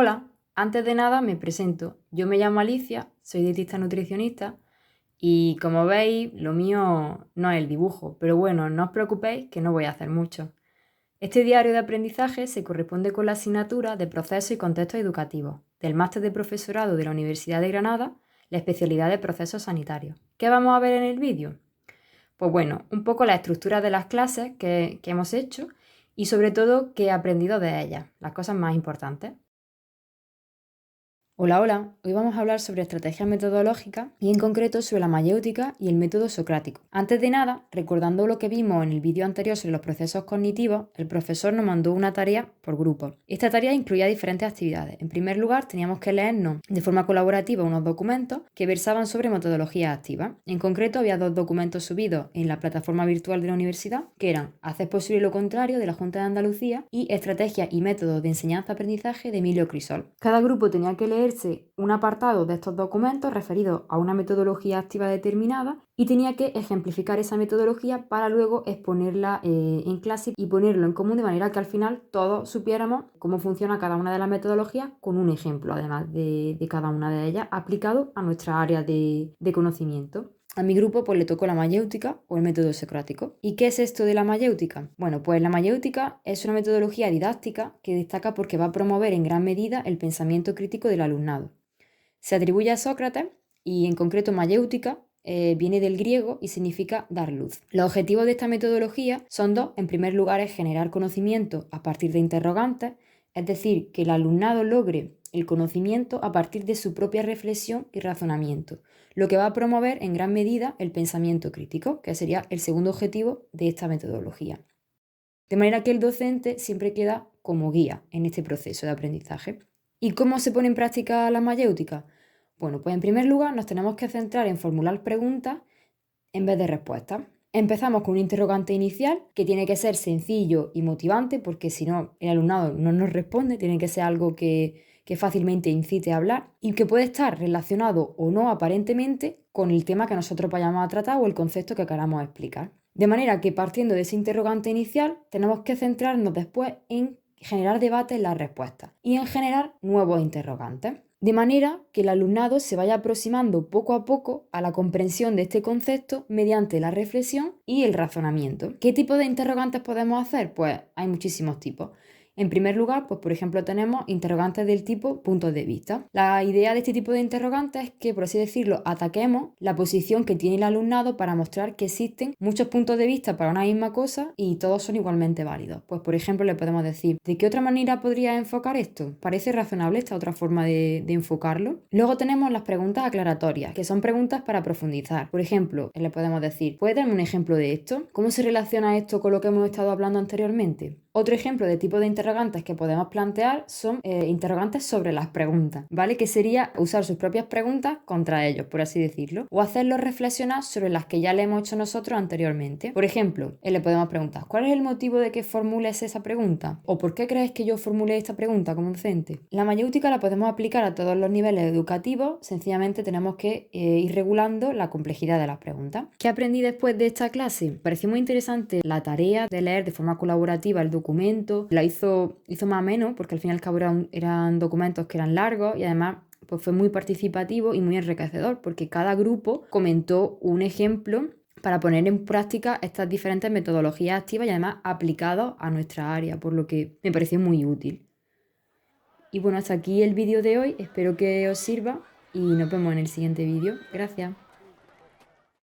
Hola, antes de nada me presento. Yo me llamo Alicia, soy dietista nutricionista y como veis, lo mío no es el dibujo, pero bueno, no os preocupéis que no voy a hacer mucho. Este diario de aprendizaje se corresponde con la asignatura de Procesos y Contextos Educativos del Máster de Profesorado de la Universidad de Granada, la especialidad de Procesos Sanitarios. ¿Qué vamos a ver en el vídeo? Pues bueno, un poco la estructura de las clases que hemos hecho y sobre todo qué he aprendido de ellas, las cosas más importantes. Hola, hola. Hoy vamos a hablar sobre estrategias metodológicas y en concreto sobre la mayéutica y el método socrático. Antes de nada, recordando lo que vimos en el vídeo anterior sobre los procesos cognitivos, el profesor nos mandó una tarea por grupos. Esta tarea incluía diferentes actividades. En primer lugar, teníamos que leernos de forma colaborativa unos documentos que versaban sobre metodologías activas. En concreto, había 2 documentos subidos en la plataforma virtual de la universidad, que eran Hacer posible lo contrario de la Junta de Andalucía y Estrategias y métodos de enseñanza-aprendizaje de Emilio Crisol. Cada grupo tenía que leer un apartado de estos documentos referido a una metodología activa determinada y tenía que ejemplificar esa metodología para luego exponerla en clase y ponerlo en común de manera que al final todos supiéramos cómo funciona cada una de las metodologías con un ejemplo además de cada una de ellas aplicado a nuestra área de conocimiento. A mi grupo pues le tocó la mayéutica o el método socrático. ¿Y qué es esto de la mayéutica? Bueno, pues la mayéutica es una metodología didáctica que destaca porque va a promover en gran medida el pensamiento crítico del alumnado. Se atribuye a Sócrates y en concreto mayéutica viene del griego y significa dar luz. Los objetivos de esta metodología son 2. En primer lugar es generar conocimiento a partir de interrogantes, es decir, que el alumnado logre el conocimiento a partir de su propia reflexión y razonamiento, lo que va a promover en gran medida el pensamiento crítico, que sería el segundo objetivo de esta metodología. De manera que el docente siempre queda como guía en este proceso de aprendizaje. ¿Y cómo se pone en práctica la mayéutica? Bueno, pues en primer lugar nos tenemos que centrar en formular preguntas en vez de respuestas. Empezamos con un interrogante inicial que tiene que ser sencillo y motivante porque si no el alumnado no nos responde, tiene que ser algo que fácilmente incite a hablar y que puede estar relacionado o no aparentemente con el tema que nosotros vayamos a tratar o el concepto que queramos explicar. De manera que partiendo de ese interrogante inicial tenemos que centrarnos después en generar debate en las respuestas y en generar nuevos interrogantes. De manera que el alumnado se vaya aproximando poco a poco a la comprensión de este concepto mediante la reflexión y el razonamiento. ¿Qué tipo de interrogantes podemos hacer? Pues hay muchísimos tipos. En primer lugar, pues por ejemplo tenemos interrogantes del tipo puntos de vista. La idea de este tipo de interrogantes es que, por así decirlo, ataquemos la posición que tiene el alumnado para mostrar que existen muchos puntos de vista para una misma cosa y todos son igualmente válidos. Pues por ejemplo le podemos decir, ¿de qué otra manera podrías enfocar esto? ¿Parece razonable esta otra forma de enfocarlo? Luego tenemos las preguntas aclaratorias, que son preguntas para profundizar. Por ejemplo, le podemos decir, ¿puedes darme un ejemplo de esto? ¿Cómo se relaciona esto con lo que hemos estado hablando anteriormente? Otro ejemplo de tipo de interrogantes que podemos plantear son interrogantes sobre las preguntas, ¿vale? Que sería usar sus propias preguntas contra ellos, por así decirlo, o hacerlos reflexionar sobre las que ya le hemos hecho nosotros anteriormente. Por ejemplo, le podemos preguntar, ¿cuál es el motivo de que formules esa pregunta? ¿O por qué crees que yo formulé esta pregunta como docente? La mayéutica la podemos aplicar a todos los niveles educativos, sencillamente tenemos que ir regulando la complejidad de las preguntas. ¿Qué aprendí después de esta clase? Me pareció muy interesante la tarea de leer de forma colaborativa el documento, la hizo más o menos porque al fin y al cabo eran documentos que eran largos y además pues fue muy participativo y muy enriquecedor porque cada grupo comentó un ejemplo para poner en práctica estas diferentes metodologías activas y además aplicadas a nuestra área, por lo que me pareció muy útil. Y bueno, hasta aquí el vídeo de hoy, espero que os sirva y nos vemos en el siguiente vídeo. Gracias.